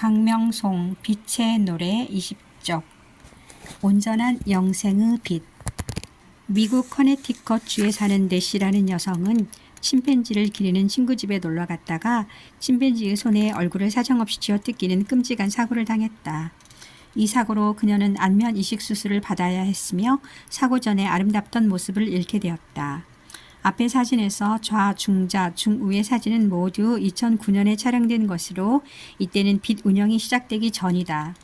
광명송 빛의 노래 20쪽. 온전한 영생의 빛. 미국 커네티컷주에 사는 내시라는 여성은 침팬지를 기르는 친구 집에 놀러 갔다가 침팬지의 손에 얼굴을 사정없이 쥐어뜯기는 끔찍한 사고를 당했다. 이 사고로 그녀는 안면 이식 수술을 받아야 했으며 사고 전에 아름답던 모습을 잃게 되었다. 앞의 사진에서 좌, 중자, 중우의 사진은 모두 2009년에 촬영된 것으로 이때는 빛 운영이 시작되기 전이다.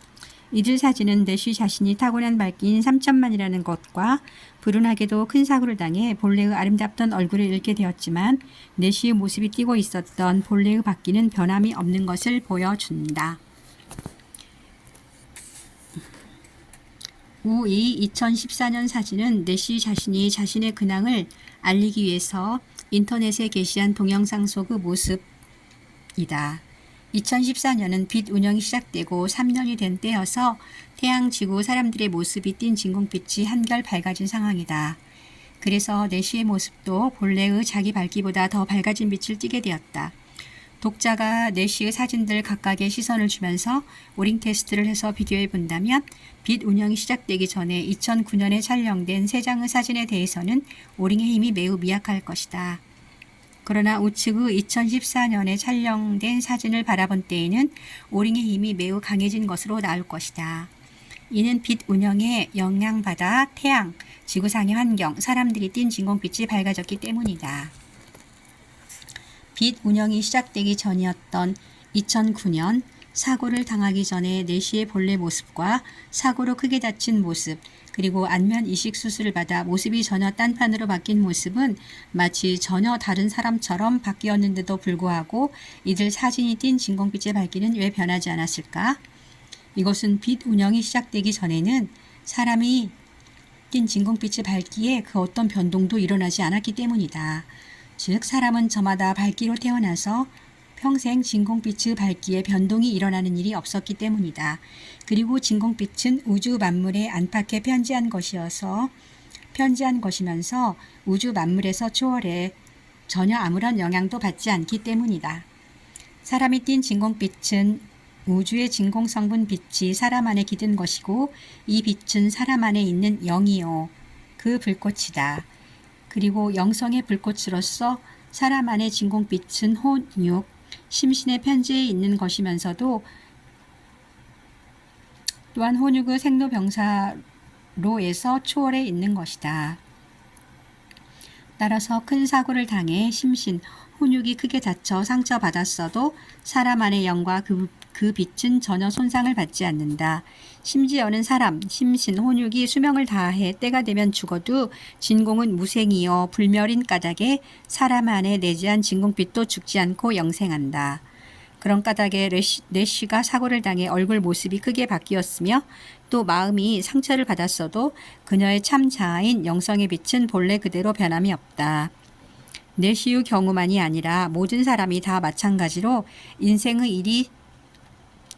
이들 사진은 내쉬 자신이 타고난 밝기인 3천만이라는 것과 불운하게도 큰 사고를 당해 본래의 아름답던 얼굴을 잃게 되었지만 내쉬의 모습이 띄고 있었던 본래의 밝기는 변함이 없는 것을 보여준다. 이 2014년 사진은 내쉬 자신이 자신의 근황을 알리기 위해서 인터넷에 게시한 동영상 속의 모습이다. 2014년은 빛 운영이 시작되고 3년이 된 때여서 태양, 지구, 사람들의 모습이 띈 진공빛이 한결 밝아진 상황이다. 그래서 내쉬의 모습도 본래의 자기 밝기보다 더 밝아진 빛을 띠게 되었다. 독자가 내쉬의 사진들 각각의 시선을 주면서 오링 테스트를 해서 비교해 본다면 빛 운영이 시작되기 전에 2009년에 촬영된 3장의 사진에 대해서는 오링의 힘이 매우 미약할 것이다. 그러나 우측의 2014년에 촬영된 사진을 바라본 때에는 오링의 힘이 매우 강해진 것으로 나올 것이다. 이는 빛 운영에 영향받아 태양, 지구상의 환경, 사람들이 띈 진공빛이 밝아졌기 때문이다. 빛 운영이 시작되기 전이었던 2009년 사고를 당하기 전에 내쉬의 본래 모습과 사고로 크게 다친 모습, 그리고 안면 이식 수술을 받아 모습이 전혀 딴판으로 바뀐 모습은 마치 전혀 다른 사람처럼 바뀌었는데도 불구하고 이들 사진이 띈 진공빛의 밝기는 왜 변하지 않았을까? 이것은 빛 운영이 시작되기 전에는 사람이 띈 진공빛의 밝기에 그 어떤 변동도 일어나지 않았기 때문이다. 즉 사람은 저마다 밝기로 태어나서 평생 진공빛의 밝기에 변동이 일어나는 일이 없었기 때문이다. 그리고 진공빛은 우주 만물에 안팎에 편지한 것이면서 우주 만물에서 초월해 전혀 아무런 영향도 받지 않기 때문이다. 사람이 띈 진공빛은 우주의 진공성분 빛이 사람 안에 깃든 것이고 이 빛은 사람 안에 있는 영이요 그 불꽃이다. 그리고 영성의 불꽃으로서 사람 안의 진공빛은 혼육, 심신의 편지에 있는 것이면서도 또한 혼육의 생로병사로에서 초월해 있는 것이다. 따라서 큰 사고를 당해 심신, 혼육이 크게 다쳐 상처받았어도 사람 안의 영과 그 빛은 전혀 손상을 받지 않는다. 심지어는 사람, 심신, 혼육이 수명을 다해 때가 되면 죽어도 진공은 무생이요 불멸인 까닭에 사람 안에 내재한 진공빛도 죽지 않고 영생한다. 그런 까닭에 내쉬가 사고를 당해 얼굴 모습이 크게 바뀌었으며 또 마음이 상처를 받았어도 그녀의 참 자아인 영성의 빛은 본래 그대로 변함이 없다. 내쉬의 경우만이 아니라 모든 사람이 다 마찬가지로 인생의 일이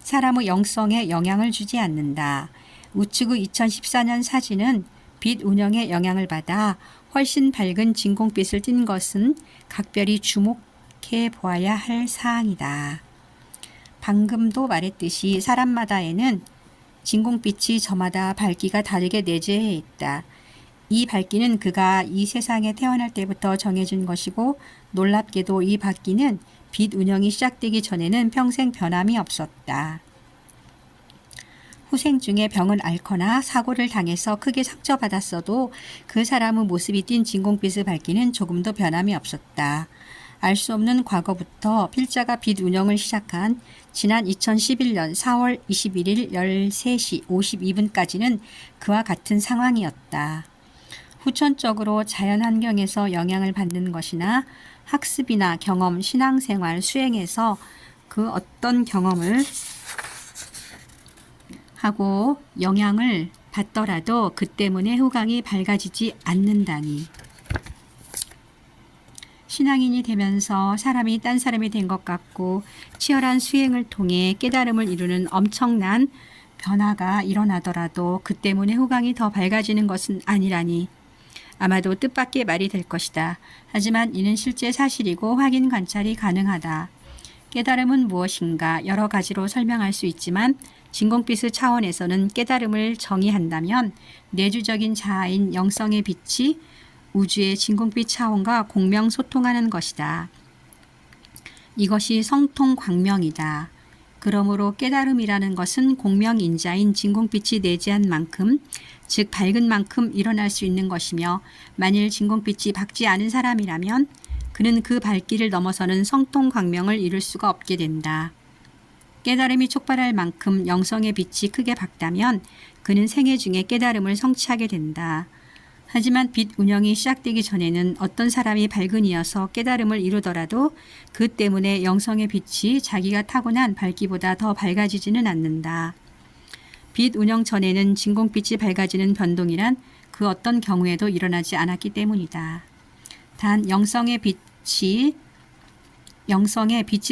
사람의 영성에 영향을 주지 않는다. 우측의 2014년 사진은 빛 운영에 영향을 받아 훨씬 밝은 진공빛을 띤 것은 각별히 주목해 보아야 할 사항이다. 방금도 말했듯이 사람마다에는 진공빛이 저마다 밝기가 다르게 내재해 있다. 이 밝기는 그가 이 세상에 태어날 때부터 정해진 것이고 놀랍게도 이 밝기는 빛 운영이 시작되기 전에는 평생 변함이 없었다. 후생 중에 병을 앓거나 사고를 당해서 크게 상처받았어도 그 사람의 모습이 띈 진공빛의 밝기는 조금도 변함이 없었다. 알 수 없는 과거부터 필자가 빛 운영을 시작한 지난 2011년 4월 21일 13시 52분까지는 그와 같은 상황이었다. 후천적으로 자연환경에서 영향을 받는 것이나 학습이나 경험, 신앙생활, 수행에서 그 어떤 경험을 하고 영향을 받더라도 그 때문에 후광이 밝아지지 않는다니. 신앙인이 되면서 사람이 딴 사람이 된 것 같고 치열한 수행을 통해 깨달음을 이루는 엄청난 변화가 일어나더라도 그 때문에 후광이 더 밝아지는 것은 아니라니. 아마도 뜻밖의 말이 될 것이다. 하지만 이는 실제 사실이고 확인 관찰이 가능하다. 깨달음은 무엇인가 여러 가지로 설명할 수 있지만 진공빛의 차원에서는 깨달음을 정의한다면 내주적인 자아인 영성의 빛이 우주의 진공빛 차원과 공명소통하는 것이다. 이것이 성통광명이다. 그러므로 깨달음이라는 것은 공명인자인 진공빛이 내재한 만큼, 즉 밝은 만큼 일어날 수 있는 것이며, 만일 진공빛이 밝지 않은 사람이라면 그는 그 밝기를 넘어서는 성통광명을 이룰 수가 없게 된다. 깨달음이 촉발할 만큼 영성의 빛이 크게 밝다면 그는 생애 중에 깨달음을 성취하게 된다. 하지만 빛 운영이 시작되기 전에는 어떤 사람이 밝은 이어서 깨달음을 이루더라도 그 때문에 영성의 빛이 자기가 타고난 밝기보다 더 밝아지지는 않는다. 빛 운영 전에는 진공빛이 밝아지는 변동이란 그 어떤 경우에도 일어나지 않았기 때문이다. 단 영성의 빛이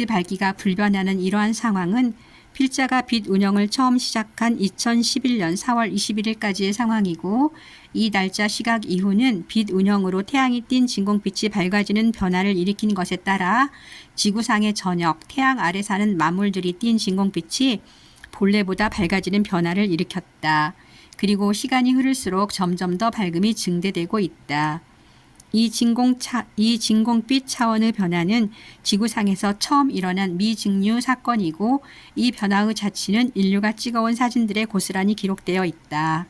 밝기가 불변하는 이러한 상황은 필자가 빛 운영을 처음 시작한 2011년 4월 21일까지의 상황이고, 이 날짜 시각 이후는 빛 운영으로 태양이 띈 진공빛이 밝아지는 변화를 일으킨 것에 따라 지구상의 저녁, 태양 아래 사는 만물들이 띈 진공빛이 본래보다 밝아지는 변화를 일으켰다. 그리고 시간이 흐를수록 점점 더 밝음이 증대되고 있다. 이 진공빛 차원의 변화는 지구상에서 처음 일어난 미증류 사건이고, 이 변화의 자취는 인류가 찍어온 사진들에 고스란히 기록되어 있다.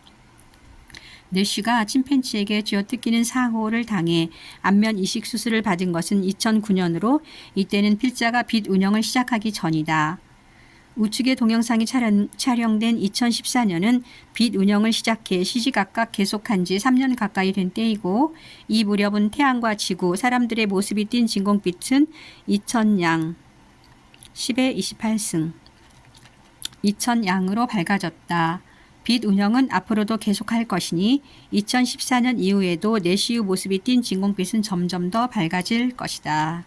내쉬가 침팬지에게 쥐어뜯기는 사고를 당해 안면 이식 수술을 받은 것은 2009년으로 이때는 필자가 빛 운영을 시작하기 전이다. 우측의 동영상이 촬영된 2014년은 빛 운영을 시작해 시시각각 계속한 지 3년 가까이 된 때이고, 이 무렵은 태양과 지구, 사람들의 모습이 띈 진공빛은 2000양 10의 28승 2000양으로 밝아졌다. 빛 운영은 앞으로도 계속할 것이니 2014년 이후에도 내시의 모습이 띈 진공빛은 점점 더 밝아질 것이다.